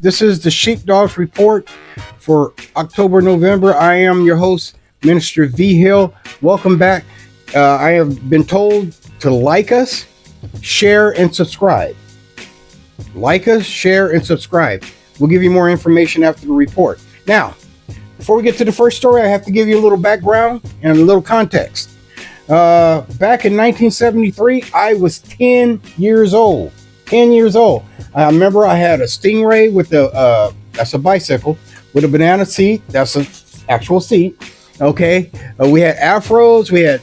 This is the Sheepdog Report for October, November. I am your host, Minister V. Hill. Welcome back. I have been told to like us, share, and subscribe. Like us, share, and subscribe. We'll give you more information after the report. Now, before we get to the first story, I have to give you a little background and a little context. Back in 1973, I was 10 years old. 10 years old. I remember I had a Stingray with that's a bicycle with a banana seat. That's an actual seat. Okay. We had afros. We had,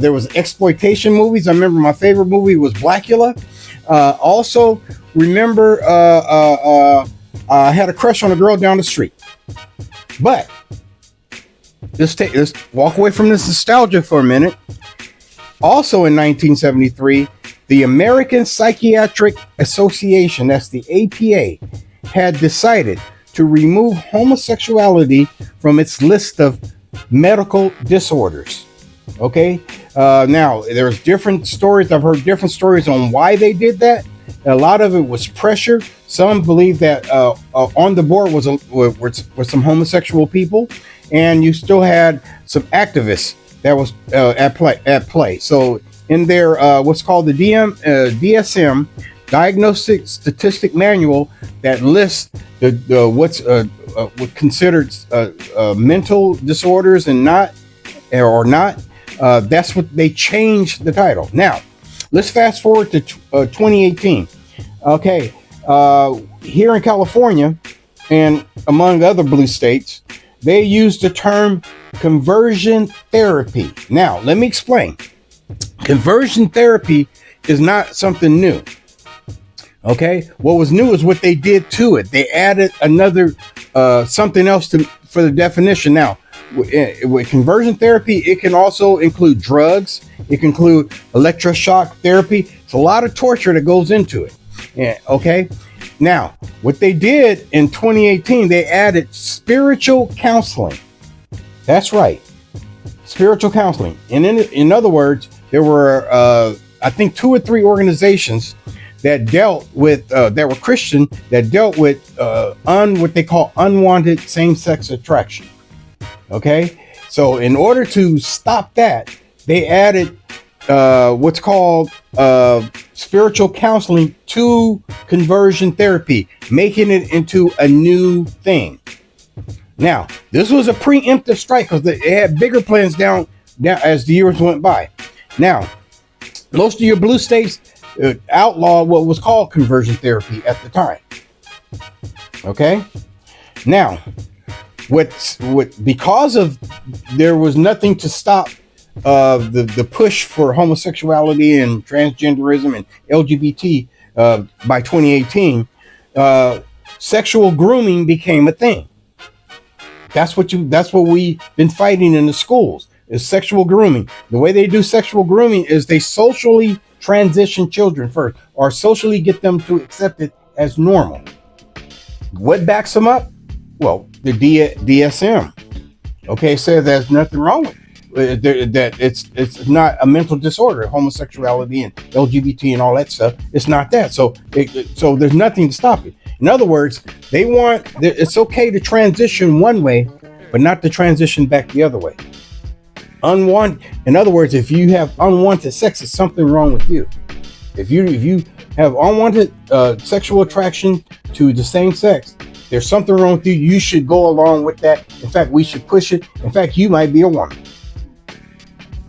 there was exploitation movies. I remember my favorite movie was Blackula. Also remember, I had a crush on a girl down the street. But let's walk away from this nostalgia for a minute. Also in 1973, the American Psychiatric Association, that's the APA, had decided to remove homosexuality from its list of medical disorders. Okay. Now, there's different stories. I've heard different stories on why they did that. A lot of it was pressure. Some believe that on the board were some homosexual people, and you still had some activists that was at play. So in their what's called the DSM, Diagnostic Statistic Manual, that lists what's considered mental disorders and not. That's what they changed the title. Now, let's fast forward to 2018. Okay, here in California and among other blue states, they use the term conversion therapy. Now, let me explain. Conversion therapy is not something new. Okay, what was new is what they did to it. They added another something else for the definition. Now, with conversion therapy, it can also include drugs. It can include electroshock therapy. It's a lot of torture that goes into it. Yeah, okay. Now, what they did in 2018, they added spiritual counseling. That's right. Spiritual counseling. And in other words, there were, I think, 2 or 3 organizations that dealt with, that were Christian, that dealt with what they call unwanted same-sex attraction. Okay. So in order to stop that, they added what's called spiritual counseling to conversion therapy, making it into a new thing. Now, this was a preemptive strike because they had bigger plans down as the years went by. Now, most of your blue states outlawed what was called conversion therapy at the time. Okay. Now, because of there was nothing to stop the push for homosexuality and transgenderism and LGBT by 2018, sexual grooming became a thing. That's what we've been fighting in the schools, is sexual grooming. The way they do sexual grooming is they socially transition children first, or socially get them to accept it as normal. What backs them up? Well, the DSM. Okay, says there's nothing wrong with it. That it's not a mental disorder, homosexuality and LGBT and all that stuff. It's not that. So there's nothing to stop it. In other words, it's okay to transition one way, but not to transition back the other way. In other words, if you have unwanted sex, it's something wrong with you. If you have unwanted sexual attraction to the same sex, there's something wrong with you. You should go along with that. In fact, we should push it. In fact, you might be a woman.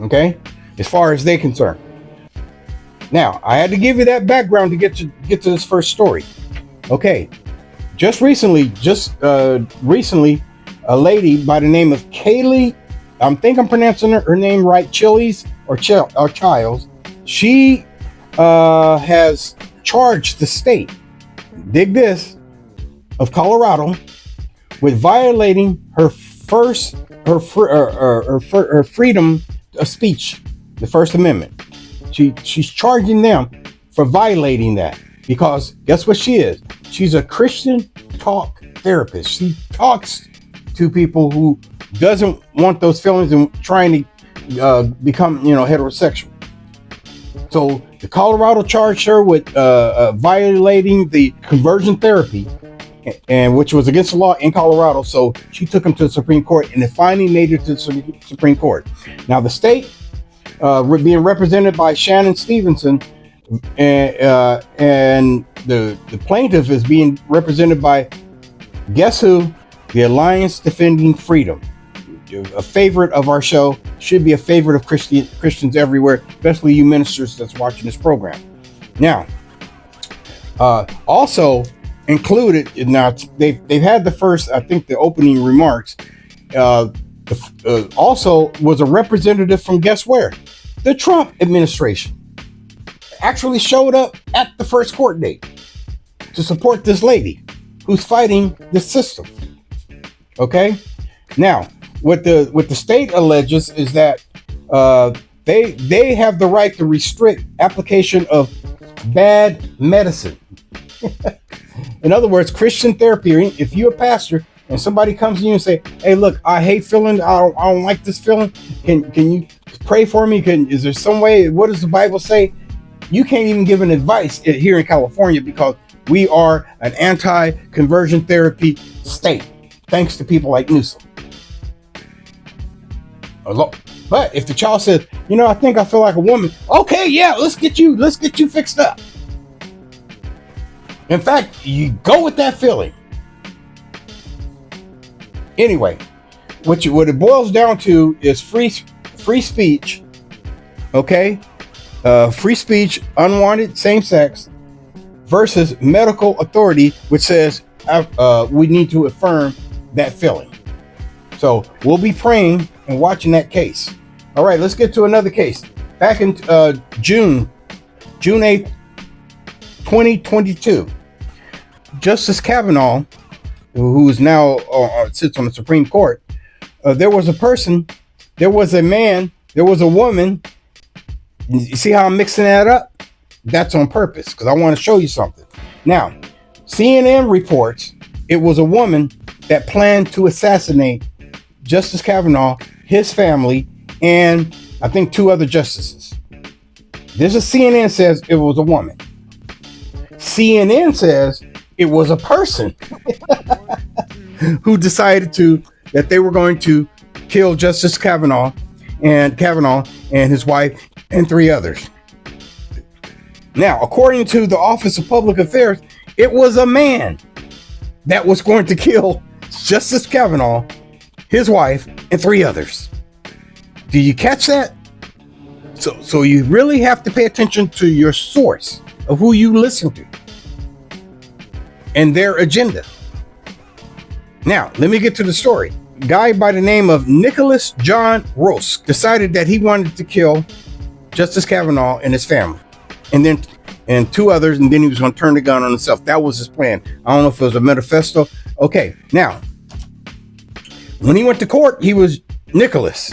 Okay? As far as they're concerned. Now, I had to give you that background to get to this first story. Okay. Just recently, a lady by the name of Kaylee, I think I'm pronouncing her name right, Childs, she has charged the state, dig this, of Colorado with violating her freedom of speech, the First Amendment. She's charging them for violating that because guess what she is? She's a Christian talk therapist. She talks to people who doesn't want those feelings and trying to become, heterosexual. So the Colorado charged her with violating the conversion therapy, and which was against the law in Colorado. So she took him to the Supreme Court, and it finally made it to the Supreme Court. Now the state, being represented by Shannon Stevenson, and the plaintiff is being represented by, guess who? The Alliance Defending Freedom, a favorite of our show, should be a favorite of Christians everywhere, especially you ministers that's watching this program. Now, also included, now they've had the first, I think, the opening remarks. Also was a representative from, guess where? The Trump administration. Actually showed up at the first court date to support this lady who's fighting this system. Okay, now what the state alleges is that they have the right to restrict application of bad medicine. In other words, Christian therapy. If you're a pastor and somebody comes to you and say, "Hey, look, I hate feeling. I don't like this feeling. Can you pray for me? Is there some way? What does the Bible say?" You can't even give an advice here in California because we are an anti-conversion therapy state, thanks to people like Newsome. But if the child says, I think I feel like a woman, okay, yeah, let's get you fixed up. In fact, you go with that feeling. Anyway, what it boils down to is free speech, okay? Free speech, unwanted same-sex, versus medical authority, which says we need to affirm that feeling. So we'll be praying and watching that case. All right, let's get to another case. Back in June 8th, 2022, Justice Kavanaugh, who is now sits on the Supreme Court, there was a man, there was a woman. You see how I'm mixing that up? That's on purpose because I want to show you something. Now, CNN reports it was a woman that planned to assassinate Justice Kavanaugh, his family, and I think 2 other justices. This is CNN says it was a woman. CNN says it was a person who decided that they were going to kill Justice Kavanaugh and his wife and 3 others. Now, according to the Office of Public Affairs, it was a man that was going to kill Justice Kavanaugh, his wife, and 3 others. Do you catch that? So you really have to pay attention to your source of who you listen to and their agenda. Now, let me get to the story. A guy by the name of Nicholas John Ross decided that he wanted to kill Justice Kavanaugh and his family, and 2 others, and then he was going to turn the gun on himself. That was his plan. I don't know if it was a manifesto. Okay, now, when he went to court, he was Nicholas.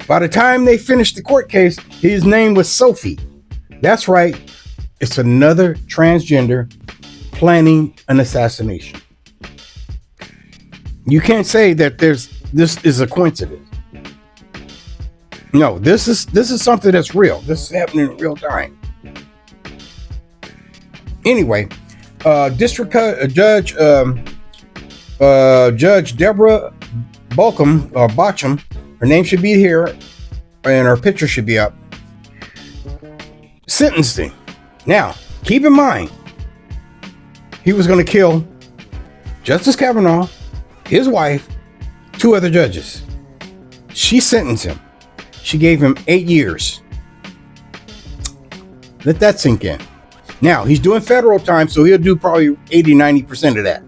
By the time they finished the court case, his name was Sophie. That's right. It's another transgender planning an assassination. You can't say that this is a coincidence. No, this is something that's real. This is happening in real time. Anyway, District Judge Deborah Botcham, her name should be here, and her picture should be up. Sentencing. Now, keep in mind, he was going to kill Justice Kavanaugh, his wife, 2 other judges. She sentenced him. She gave him 8 years. Let that sink in. Now, he's doing federal time, so he'll do probably 80-90% of that.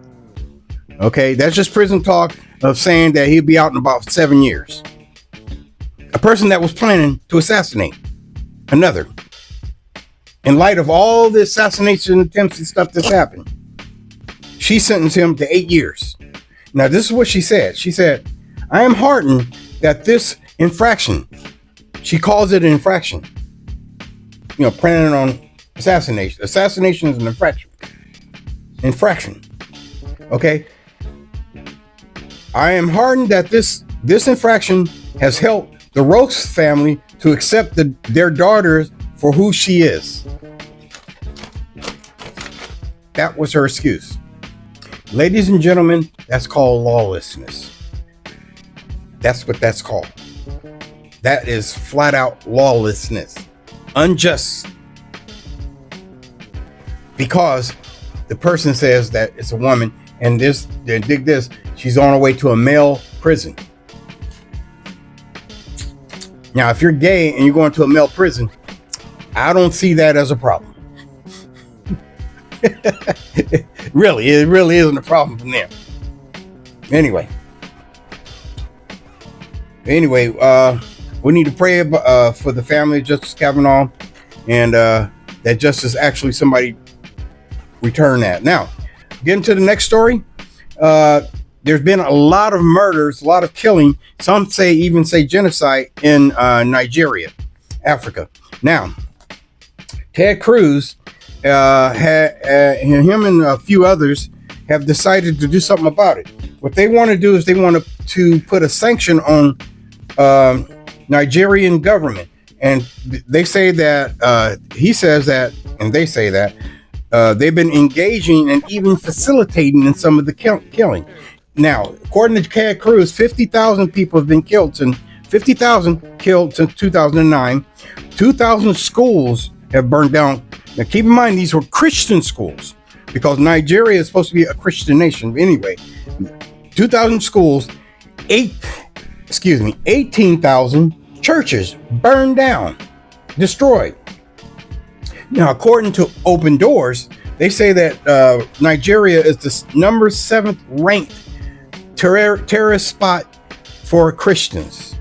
Okay, that's just prison talk of saying that he'll be out in about 7 years. A person that was planning to assassinate another. In light of all the assassination attempts and stuff that's happened, she sentenced him to 8 years. Now, this is what she said. She said, "I am heartened that this infraction," she calls it an infraction, planning on assassination. Assassination is an infraction. Okay. "I am heartened that this infraction has helped the Rose family to accept their daughter for who she is." That was her excuse. Ladies and gentlemen, that's called lawlessness. That's what that's called. That is flat out lawlessness. Unjust. Because the person says that it's a woman, and dig this, she's on her way to a male prison. Now, if you're gay and you're going to a male prison, I don't see that as a problem. It really isn't a problem from there. Anyway, we need to pray for the family of Justice Kavanaugh, and that justice actually somebody return that. Now, getting to the next story. There's been a lot of murders, a lot of killing. Some even say genocide in Nigeria, Africa. Now, Ted Cruz, him and a few others have decided to do something about it. What they want to do is they want to put a sanction on Nigerian government, and they say that he says that, and they say that they've been engaging and even facilitating in some of the killing. Now, according to Ted Cruz, 50,000 people have been killed since 2009. 2,000 schools have burned down. Now, keep in mind, these were Christian schools because Nigeria is supposed to be a Christian nation. Anyway, 2,000 schools, 18,000 churches burned down, destroyed. Now, according to Open Doors, they say that Nigeria is the number 7th ranked terrorist spot for Christians.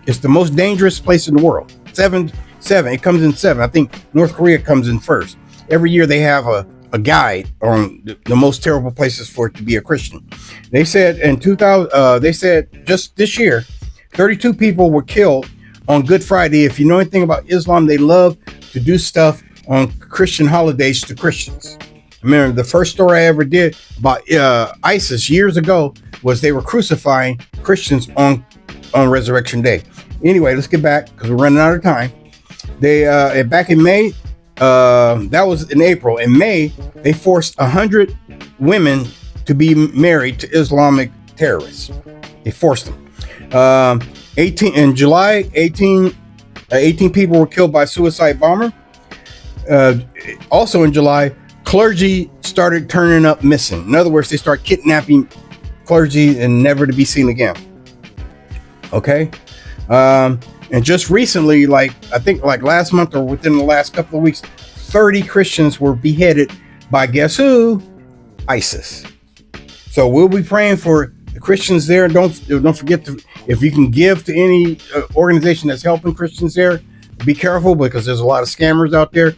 It's the most dangerous place in the world. Seven. It comes in 7. I think North Korea comes in first. Every year they have a guide on the most terrible places for it to be a Christian. They said in 2000, they said just this year, 32 people were killed on Good Friday. If you know anything about Islam, they love to do stuff on Christian holidays to Christians. I remember the first story I ever did about ISIS years ago was they were crucifying Christians on Resurrection Day. Anyway, let's get back because we're running out of time. They back in May, that was in April. In May, they forced 100 women to be married to Islamic terrorists. They forced them. In July, 18 people were killed by suicide bomber. Also in July, clergy started turning up missing. In other words, they start kidnapping clergy and never to be seen again. Okay. And just recently, I think last month or within the last couple of weeks, 30 Christians were beheaded by guess who? ISIS. So we'll be praying for the Christians there. Don't forget to, if you can give to any organization that's helping Christians there, be careful because there's a lot of scammers out there.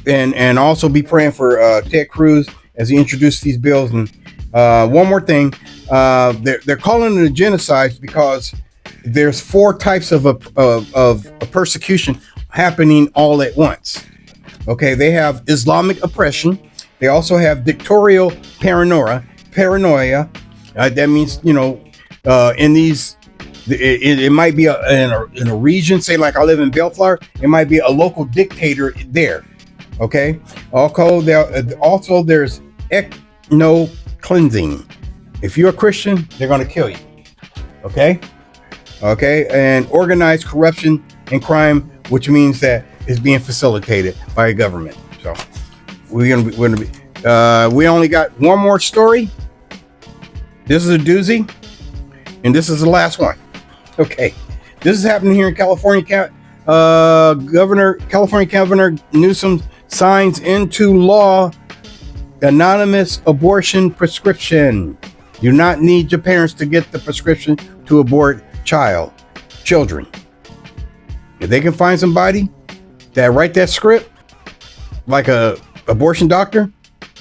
And also be praying for Ted Cruz as he introduced these bills. And one more thing, they're calling it a genocide because there's 4 types of persecution happening all at once. Okay, they have Islamic oppression. They also have dictatorial paranoia. That means, in these, it might be in a region, say like I live in Bellflower, it might be a local dictator there. Okay. Also there's ethno cleansing. If you're a Christian, they're going to kill you. Okay. And organized corruption and crime, which means that it's being facilitated by a government. So we only got one more story. This is a doozy, and this is the last one. Okay, this is happening here in California. California Governor Newsome signs into law anonymous abortion prescription. You do not need your parents to get the prescription to abort children. If they can find somebody that write that script, like a abortion doctor,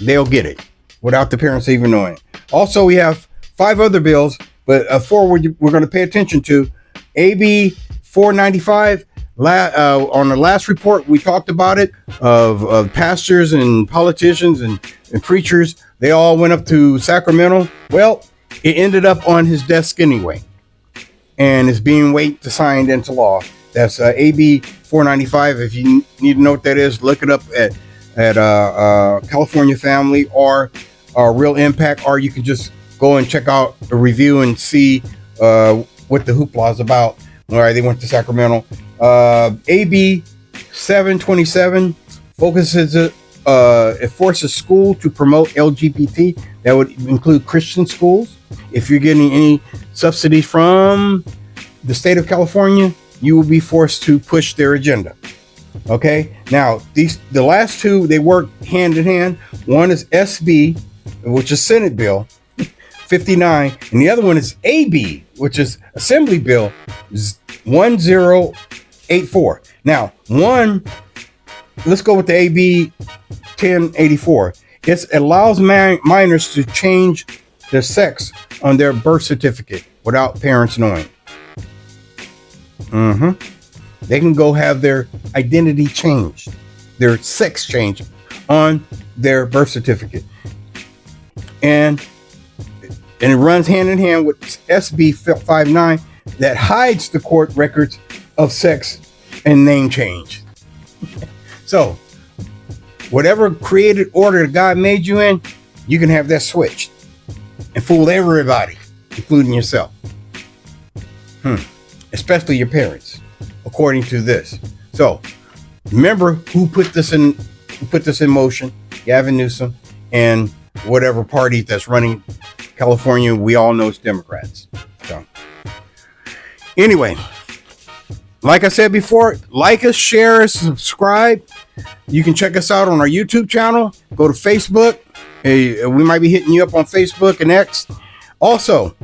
they'll get it without the parents even knowing it. Also, we have 5 other bills, but 4 we're going to pay attention to. AB 495. On the last report, we talked about it of pastors and politicians and preachers. They all went up to Sacramento. Well, it ended up on his desk anyway, and it's being waited to sign into law. That's AB 495. If you need to know what that is, look it up at at California Family or Real Impact, or you can just go and check out a review and see what the hoopla is about. All right, they went to Sacramento. AB 727 focuses it forces school to promote LGBT. That would include Christian schools. If you're getting any subsidies from the state of California, you will be forced to push their agenda. Okay. Now the last two, they work hand in hand. One is SB, which is Senate Bill 59, and the other one is AB, which is Assembly Bill 1084. Now, let's go with the AB 1084. It allows minors to change their sex on their birth certificate without parents knowing. They can go have their identity changed, their sex changed on their birth certificate. And it runs hand in hand with SB 59 that hides the court records of sex and name change. So, whatever created order that God made you in, you can have that switched and fool everybody, including yourself. Especially your parents, according to this. So, remember who put this in motion? Gavin Newsome and whatever party that's running California. We all know it's Democrats. So, anyway, like I said before, like us, share us, subscribe. You can check us out on our YouTube channel. Go to Facebook. We might be hitting you up on Facebook and X. Also,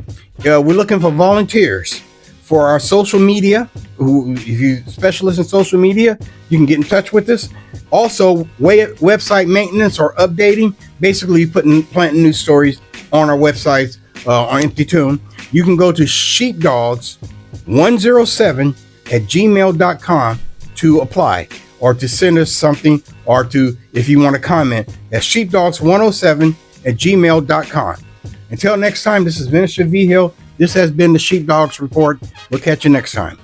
we're looking for volunteers for our social media. If you specialist in social media, you can get in touch with us. Also, website maintenance or updating. Basically, planting new stories on our websites on Empty Tune. You can go to sheepdogs107@gmail.com to apply or to send us something, or if you want to comment, that's sheepdogs107@gmail.com. Until next time, this is Minister V. Hill. This has been the Sheepdogs Report. We'll catch you next time.